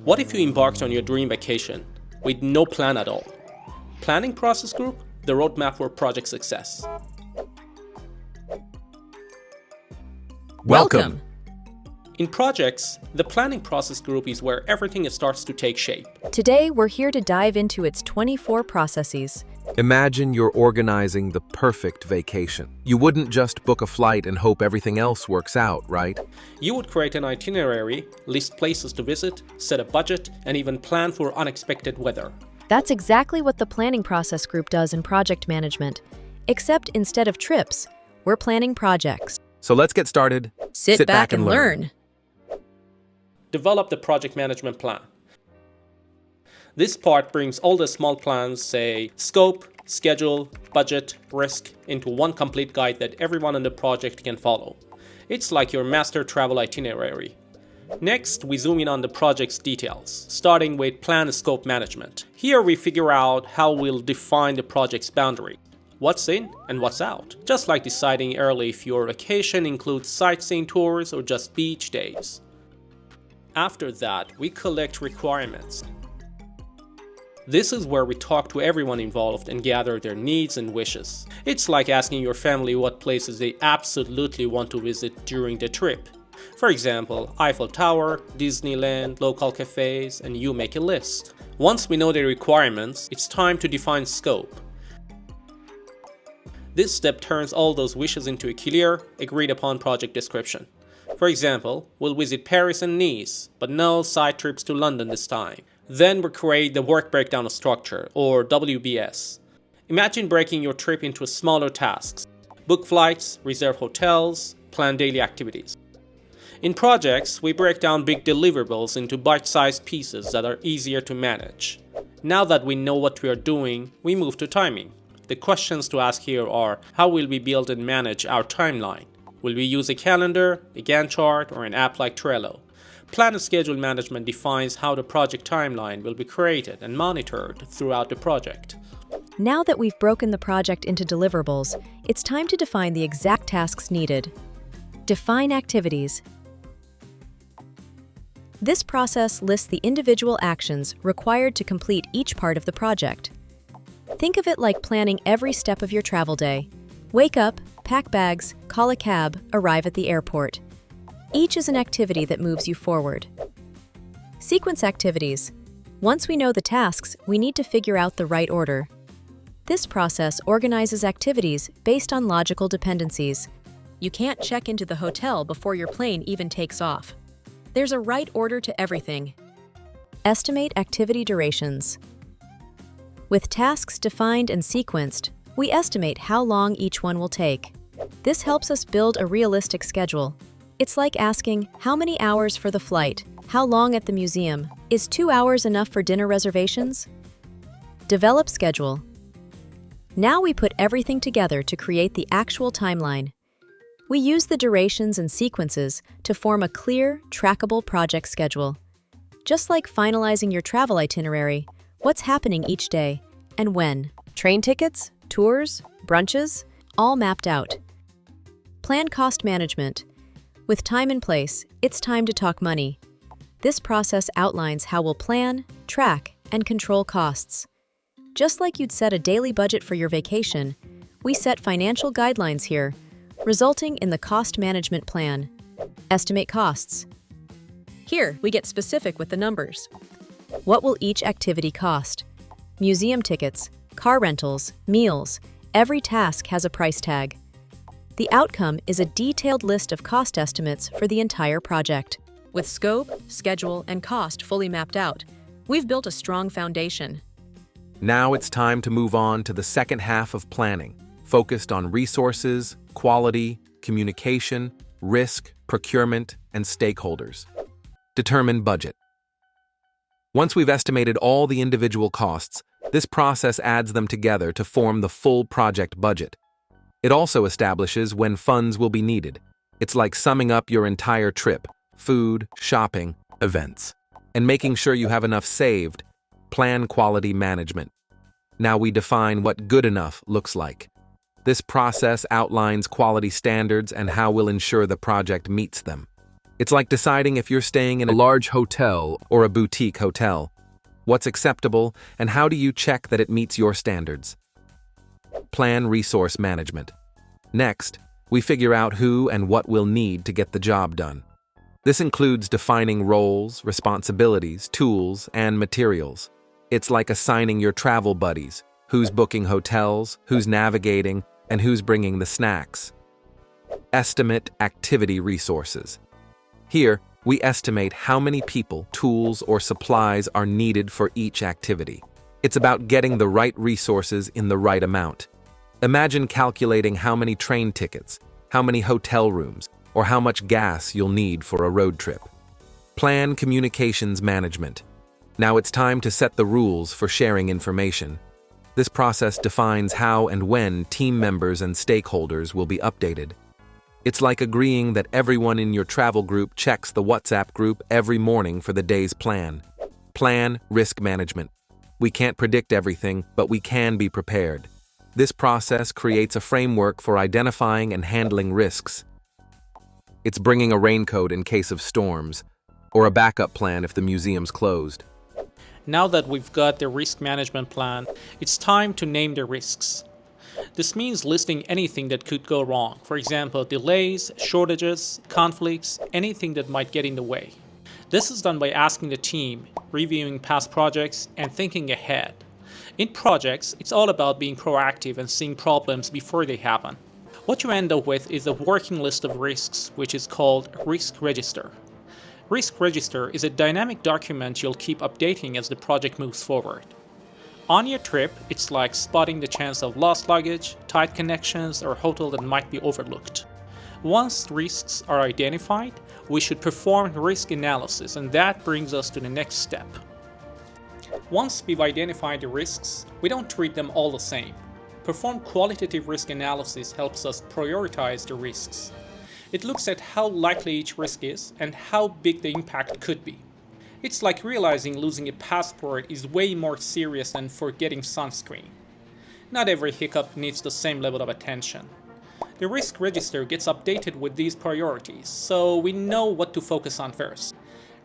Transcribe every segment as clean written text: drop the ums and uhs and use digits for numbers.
What if you embarked on your dream vacation with no plan at all? Planning Process Group, the roadmap for project success. Welcome! In projects, the Planning Process Group is where everything starts to take shape. Today, we're here to dive into its 24 processes. Imagine you're organizing the perfect vacation. You wouldn't just book a flight and hope everything else works out, right? You would create an itinerary, list places to visit, set a budget, and even plan for unexpected weather. That's exactly what the Planning Process Group does in project management. Except instead of trips, we're planning projects. So let's get started. Sit back and learn. Develop the project management plan. This part brings all the small plans, say scope, schedule, budget, risk, into one complete guide that everyone on the project can follow. It's like your master travel itinerary. Next, we zoom in on the project's details, starting with plan scope management. Here we figure out how we'll define the project's boundary. What's in and what's out, just like deciding early if your vacation includes sightseeing tours or just beach days. After that, we collect requirements. This is where we talk to everyone involved and gather their needs and wishes. It's like asking your family what places they absolutely want to visit during the trip. For example, Eiffel Tower, Disneyland, local cafes, and you make a list. Once we know the requirements, it's time to define scope. This step turns all those wishes into a clear, agreed-upon project description. For example, we'll visit Paris and Nice, but no side trips to London this time. Then we create the work breakdown structure, or WBS. Imagine breaking your trip into smaller tasks. Book flights, reserve hotels, plan daily activities. In projects, we break down big deliverables into bite-sized pieces that are easier to manage. Now that we know what we are doing, we move to timing. The questions to ask here are, how will we build and manage our timeline? Will we use a calendar, a Gantt chart, or an app like Trello? Plan and schedule management defines how the project timeline will be created and monitored throughout the project. Now that we've broken the project into deliverables, it's time to define the exact tasks needed. Define activities. This process lists the individual actions required to complete each part of the project. Think of it like planning every step of your travel day. Wake up, pack bags, call a cab, arrive at the airport. Each is an activity that moves you forward. Sequence activities. Once we know the tasks, we need to figure out the right order. This process organizes activities based on logical dependencies. You can't check into the hotel before your plane even takes off. There's a right order to everything. Estimate activity durations. With tasks defined and sequenced, we estimate how long each one will take. This helps us build a realistic schedule. It's like asking, how many hours for the flight? How long at the museum? Is 2 hours enough for dinner reservations? Develop schedule. Now we put everything together to create the actual timeline. We use the durations and sequences to form a clear, trackable project schedule. Just like finalizing your travel itinerary, what's happening each day and when? Train tickets, tours, brunches, all mapped out. Plan cost management. With time in place, it's time to talk money. This process outlines how we'll plan, track, and control costs. Just like you'd set a daily budget for your vacation, we set financial guidelines here, resulting in the cost management plan. Estimate costs. Here, we get specific with the numbers. What will each activity cost? Museum tickets, car rentals, meals, every task has a price tag. The outcome is a detailed list of cost estimates for the entire project. With scope, schedule, and cost fully mapped out, we've built a strong foundation. Now it's time to move on to the second half of planning, focused on resources, quality, communication, risk, procurement, and stakeholders. Determine budget. Once we've estimated all the individual costs, this process adds them together to form the full project budget. It also establishes when funds will be needed. It's like summing up your entire trip, food, shopping, events, and making sure you have enough saved. Plan quality management. Now we define what good enough looks like. This process outlines quality standards and how we'll ensure the project meets them. It's like deciding if you're staying in a large hotel or a boutique hotel. What's acceptable, and how do you check that it meets your standards? Plan resource management. Next, we figure out who and what we'll need to get the job done. This includes defining roles, responsibilities, tools, and materials. It's like assigning your travel buddies, who's booking hotels, who's navigating, and who's bringing the snacks. Estimate activity resources. Here, we estimate how many people, tools, or supplies are needed for each activity. It's about getting the right resources in the right amount. Imagine calculating how many train tickets, how many hotel rooms, or how much gas you'll need for a road trip. Plan communications management. Now it's time to set the rules for sharing information. This process defines how and when team members and stakeholders will be updated. It's like agreeing that everyone in your travel group checks the WhatsApp group every morning for the day's plan. Plan risk management. We can't predict everything, but we can be prepared. This process creates a framework for identifying and handling risks. It's bringing a raincoat in case of storms, or a backup plan if the museum's closed. Now that we've got the risk management plan, it's time to name the risks. This means listing anything that could go wrong. For example, delays, shortages, conflicts, anything that might get in the way. This is done by asking the team, reviewing past projects, and thinking ahead. In projects, it's all about being proactive and seeing problems before they happen. What you end up with is a working list of risks, which is called Risk Register. Risk Register is a dynamic document you'll keep updating as the project moves forward. On your trip, it's like spotting the chance of lost luggage, tight connections, or a hotel that might be overlooked. Once risks are identified, we should perform risk analysis, and that brings us to the next step. Once we've identified the risks, we don't treat them all the same. Perform qualitative risk analysis helps us prioritize the risks. It looks at how likely each risk is and how big the impact could be. It's like realizing losing a passport is way more serious than forgetting sunscreen. Not every hiccup needs the same level of attention. The risk register gets updated with these priorities, so we know what to focus on first.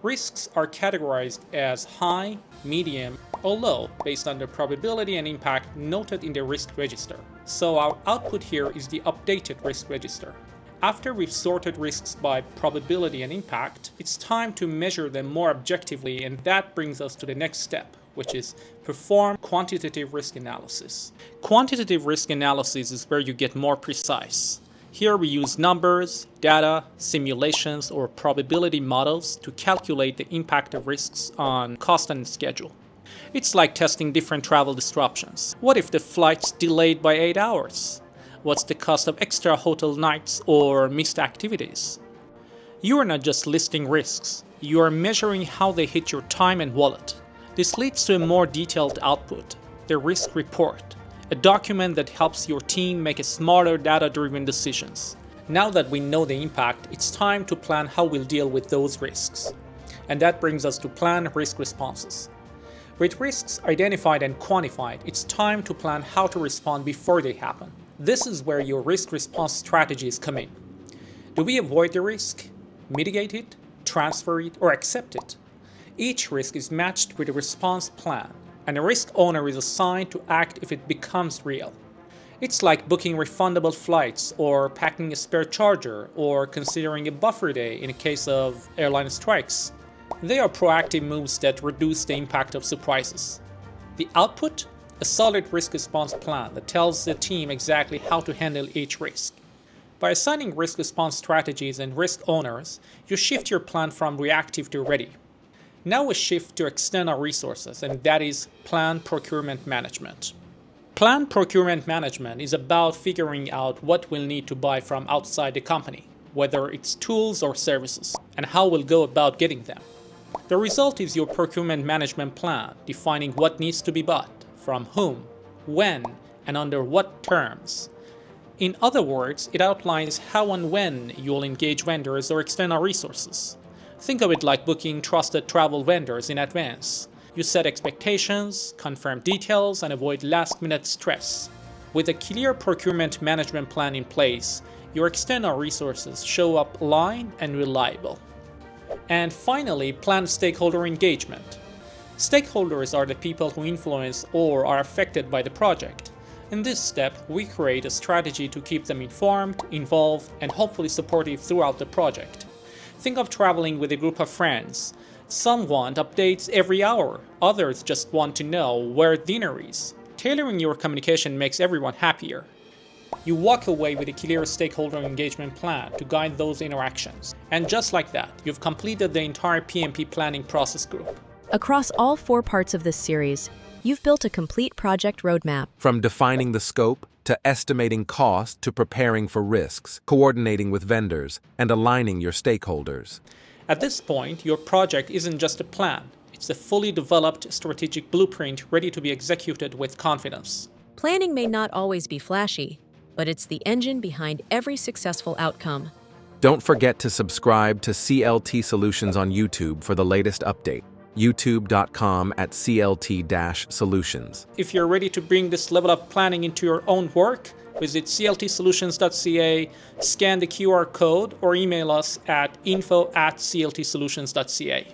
Risks are categorized as high, medium, or low based on the probability and impact noted in the risk register. So our output here is the updated risk register. After we've sorted risks by probability and impact, it's time to measure them more objectively, and that brings us to the next step, which is perform quantitative risk analysis. Quantitative risk analysis is where you get more precise. Here we use numbers, data, simulations, or probability models to calculate the impact of risks on cost and schedule. It's like testing different travel disruptions. What if the flight's delayed by 8 hours? What's the cost of extra hotel nights or missed activities? You are not just listing risks, you are measuring how they hit your time and wallet. This leads to a more detailed output, the risk report, a document that helps your team make smarter data-driven decisions. Now that we know the impact, it's time to plan how we'll deal with those risks. And that brings us to plan risk responses. With risks identified and quantified, it's time to plan how to respond before they happen. This is where your risk response strategies come in. Do we avoid the risk, mitigate it, transfer it, or accept it? Each risk is matched with a response plan, and a risk owner is assigned to act if it becomes real. It's like booking refundable flights, or packing a spare charger, or considering a buffer day in a case of airline strikes. They are proactive moves that reduce the impact of surprises. The output? A solid risk response plan that tells the team exactly how to handle each risk. By assigning risk response strategies and risk owners, you shift your plan from reactive to ready. Now we shift to external resources, and that is plan procurement management. Plan procurement management is about figuring out what we'll need to buy from outside the company, whether it's tools or services, and how we'll go about getting them. The result is your procurement management plan, defining what needs to be bought, from whom, when, and under what terms. In other words, it outlines how and when you'll engage vendors or external resources. Think of it like booking trusted travel vendors in advance. You set expectations, confirm details, and avoid last-minute stress. With a clear procurement management plan in place, your external resources show up aligned and reliable. And finally, plan stakeholder engagement. Stakeholders are the people who influence or are affected by the project. In this step, we create a strategy to keep them informed, involved, and hopefully supportive throughout the project. Think of traveling with a group of friends. Some want updates every hour, others just want to know where dinner is. Tailoring your communication makes everyone happier. You walk away with a clear stakeholder engagement plan to guide those interactions. And just like that, you've completed the entire PMP planning process group. Across all 4 parts of this series, you've built a complete project roadmap. From defining the scope, to estimating cost, to preparing for risks, coordinating with vendors, and aligning your stakeholders. At this point, your project isn't just a plan. It's a fully developed strategic blueprint ready to be executed with confidence. Planning may not always be flashy, but it's the engine behind every successful outcome. Don't forget to subscribe to CLT Solutions on YouTube for the latest update. youtube.com/CLT-solutions. If you're ready to bring this level of planning into your own work, visit cltsolutions.ca, scan the QR code, or email us at info@cltsolutions.ca.